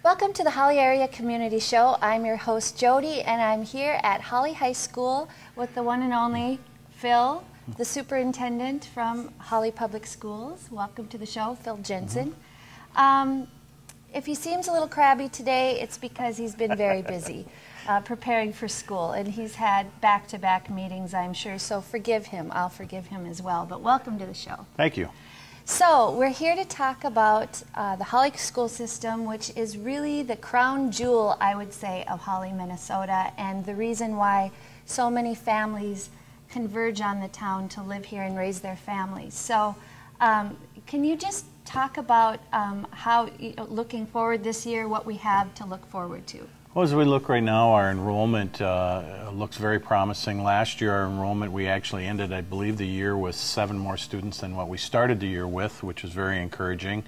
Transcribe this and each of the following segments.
Welcome to the Hawley Area Community Show. I'm your host, Jody, and I'm here at Hawley High School with the one and only Phil, the superintendent from Hawley Public Schools. Welcome to the show, Phil Jensen. If he seems a little crabby today, it's because he's been very busy preparing for school, and he's had back-to-back meetings, I'm sure, so forgive him. I'll forgive him as well, but welcome to the show. Thank you. So we're here to talk about the Hawley school system, which is really the crown jewel, I would say, of Hawley, Minnesota, and the reason why so many families converge on the town to live here and raise their families. So can you just talk about how, looking forward this year, what we have to look forward to? Well, as we look right now, our enrollment looks very promising. Last year, our enrollment, we actually ended, I believe, the year with 7 more students than what we started the year with, which is very encouraging.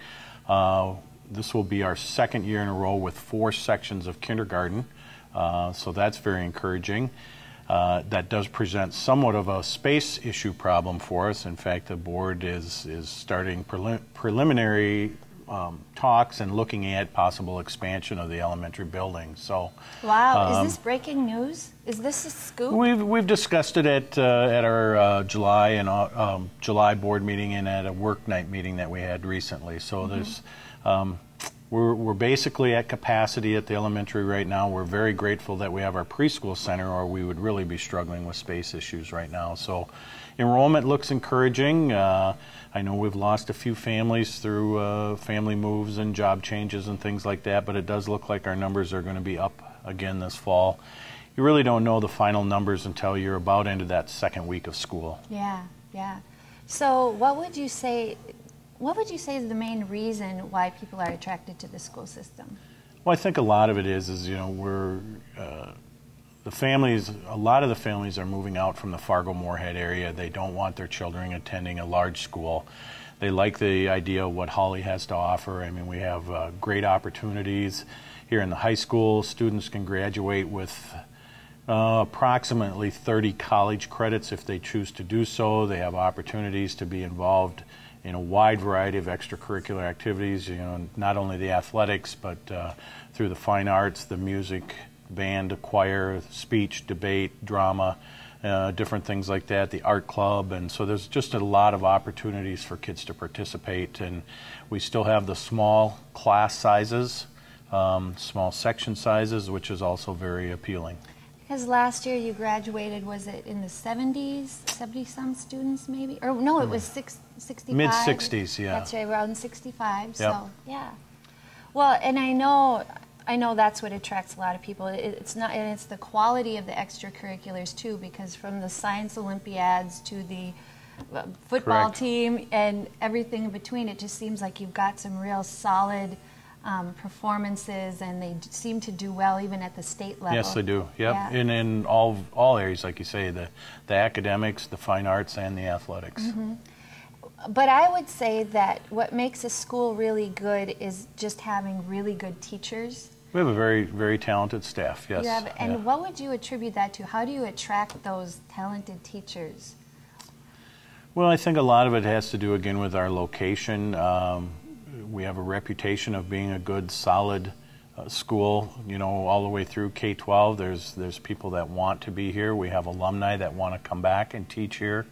This will be our second year in a row with 4 sections of kindergarten, so that's very encouraging. That does present somewhat of a space issue problem for us. In fact, the board is starting preliminary talks and looking at possible expansion of the elementary building. So, wow, is this breaking news? Is this a scoop? We've discussed it at our July board meeting and at a work night meeting that we had recently. So there's we're basically at capacity at the elementary right now. We're very grateful that we have our preschool center, or we would really be struggling with space issues right now. So enrollment looks encouraging. I know we've lost a few families through family moves and job changes and things like that, but it does look like our numbers are going to be up again this fall. You really don't know the final numbers until you're about into that second week of school. Yeah, yeah. So what would you say is the main reason why people are attracted to the school system? Well, I think a lot of it is we're a lot of the families are moving out from the Fargo-Moorhead area. They don't want their children attending a large school. They like the idea of what Hawley has to offer. I mean, we have great opportunities here in the high school. Students can graduate with approximately 30 college credits if they choose to do so. They have opportunities to be involved in a wide variety of extracurricular activities, not only the athletics, but through the fine arts, the music, band, choir, speech, debate, drama, different things like that, the art club, and so there's just a lot of opportunities for kids to participate. And we still have the small class sizes, small section sizes, which is also very appealing. Because last year you graduated, was it in the 70s, 70-some students maybe? Or no, it was 65? Mid-60s, yeah. That's right, around 65, yep. So yeah. Well, and I know that's what attracts a lot of people. It's the quality of the extracurriculars too, because from the science Olympiads to the football Correct. Team and everything in between, it just seems like you've got some real solid performances, and they seem to do well even at the state level. Yes, they do. Yep. Yeah. And in all areas, like you say, the academics, the fine arts, and the athletics. But I would say that what makes a school really good is just having really good teachers. We have a very, very talented staff, yes. And what would you attribute that to? How do you attract those talented teachers? Well, I think a lot of it has to do, again, with our location. We have a reputation of being a good, solid school, all the way through K-12. There's people that want to be here. We have alumni that want to come back and teach here.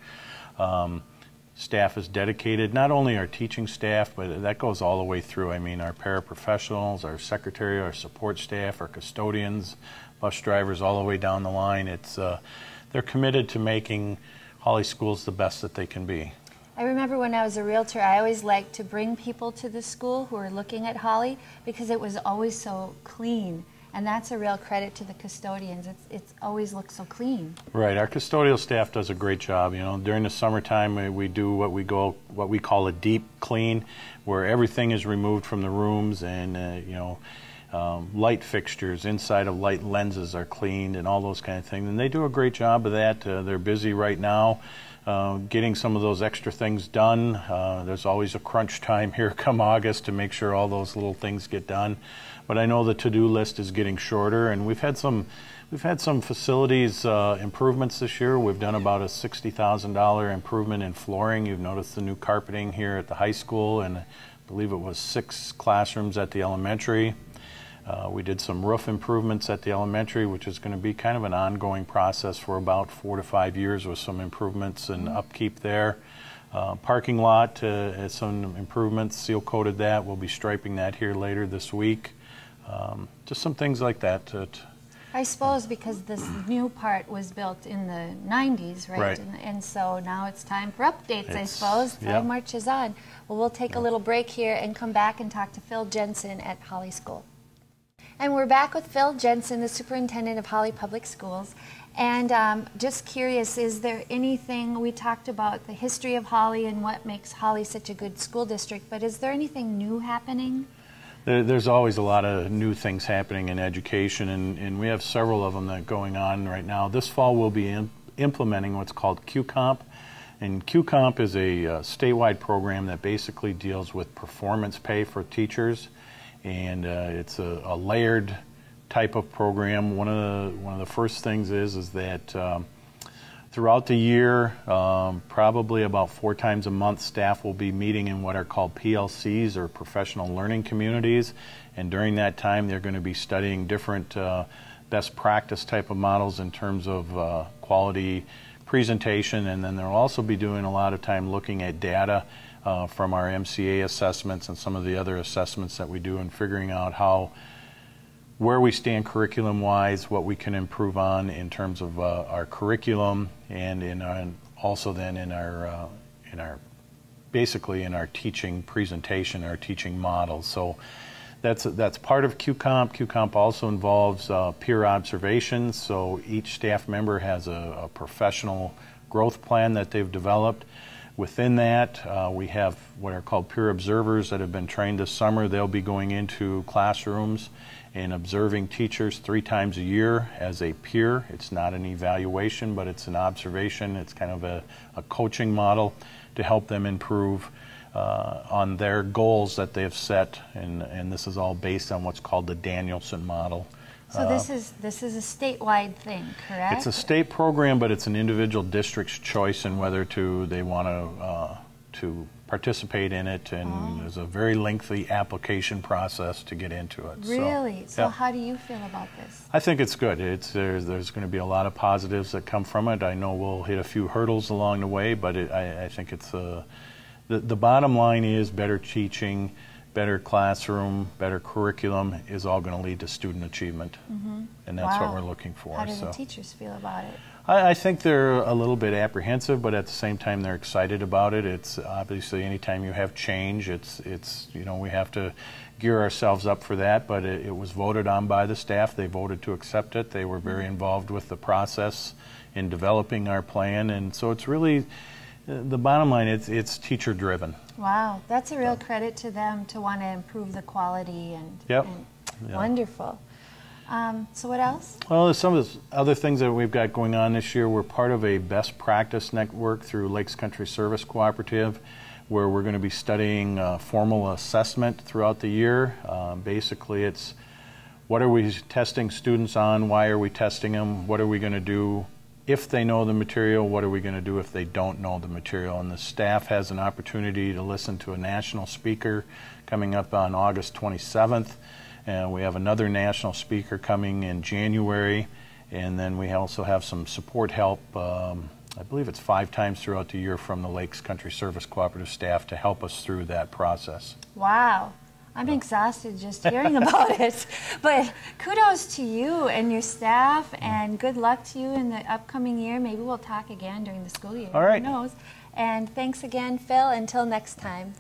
Staff is dedicated, not only our teaching staff, but that goes all the way through. I mean, our paraprofessionals, our secretary, our support staff, our custodians, bus drivers, all the way down the line. They're committed to making Hawley schools the best that they can be. I remember when I was a realtor, I always liked to bring people to the school who were looking at Hawley because it was always so clean. And that's a real credit to the custodians. It's always looks so clean. Right. Our custodial staff does a great job. During the summertime, we do what we call a deep clean, where everything is removed from the rooms, and light fixtures inside of light lenses are cleaned and all those kind of things. And they do a great job of that. They're busy right now getting some of those extra things done. There's always a crunch time here come August to make sure all those little things get done. But I know the to-do list is getting shorter, and we've had some facilities improvements this year. We've done about a $60,000 improvement in flooring. You've noticed the new carpeting here at the high school, and I believe it was 6 classrooms at the elementary. We did some roof improvements at the elementary, which is going to be kind of an ongoing process for about 4 to 5 years with some improvements and upkeep there. Parking lot has some improvements, seal coated that. We'll be striping that here later this week. Just some things like that. I suppose because this new part was built in the 90s, right? Right. And so now it's time for updates, I suppose. Time marches on. Well, we'll take a little break here and come back and talk to Phil Jensen at Hawley School. And we're back with Phil Jensen, the superintendent of Hawley Public Schools. And just curious, is there anything, we talked about the history of Hawley and what makes Hawley such a good school district, but is there anything new happening? There's always a lot of new things happening in education, and we have several of them that are going on right now. This fall we'll be implementing what's called QComp, and QComp is a statewide program that basically deals with performance pay for teachers, and it's a layered type of program. One of the first things is that throughout the year, probably about 4 times a month, staff will be meeting in what are called PLCs, or professional learning communities, and during that time they're going to be studying different best practice type of models in terms of quality presentation, and then they'll also be doing a lot of time looking at data from our MCA assessments and some of the other assessments that we do, and figuring out where we stand curriculum-wise, what we can improve on in terms of our curriculum, and also then in our basically in our teaching presentation, our teaching models. So that's part of QComp. QComp also involves peer observations. So each staff member has a professional growth plan that they've developed. Within that, we have what are called peer observers that have been trained this summer. They'll be going into classrooms and observing teachers 3 times a year as a peer. It's not an evaluation, but it's an observation. It's kind of a coaching model to help them improve on their goals that they've set, and this is all based on what's called the Danielson model. So this is a statewide thing, correct? It's a state program, but it's an individual district's choice in whether they want to participate in it, and there's a very lengthy application process to get into it. Really? So how do you feel about this? I think it's good. There's going to be a lot of positives that come from it. I know we'll hit a few hurdles along the way, but I think it's the bottom line is better teaching, better classroom, better curriculum is all going to lead to student achievement, and that's what we're looking for. How do the teachers feel about it? I think they're a little bit apprehensive, but at the same time they're excited about it. It's obviously anytime you have change, it's we have to gear ourselves up for that. But it was voted on by the staff. They voted to accept it. They were very involved with the process in developing our plan, and so it's really the bottom line. It's teacher driven. Wow, that's a real credit to them to want to improve the quality and wonderful. So what else? Well, there's some of the other things that we've got going on this year. We're part of a best practice network through Lakes Country Service Cooperative, where we're going to be studying formal assessment throughout the year. Basically, it's what are we testing students on, why are we testing them, what are we going to do if they know the material, what are we going to do if they don't know the material. And the staff has an opportunity to listen to a national speaker coming up on August 27th. And we have another national speaker coming in January, and then we also have some support help. I believe it's 5 times throughout the year from the Lakes Country Service Cooperative staff to help us through that process. Wow. I'm exhausted just hearing about it. But kudos to you and your staff, and good luck to you in the upcoming year. Maybe we'll talk again during the school year. All right. Who knows? And thanks again, Phil. Until next time.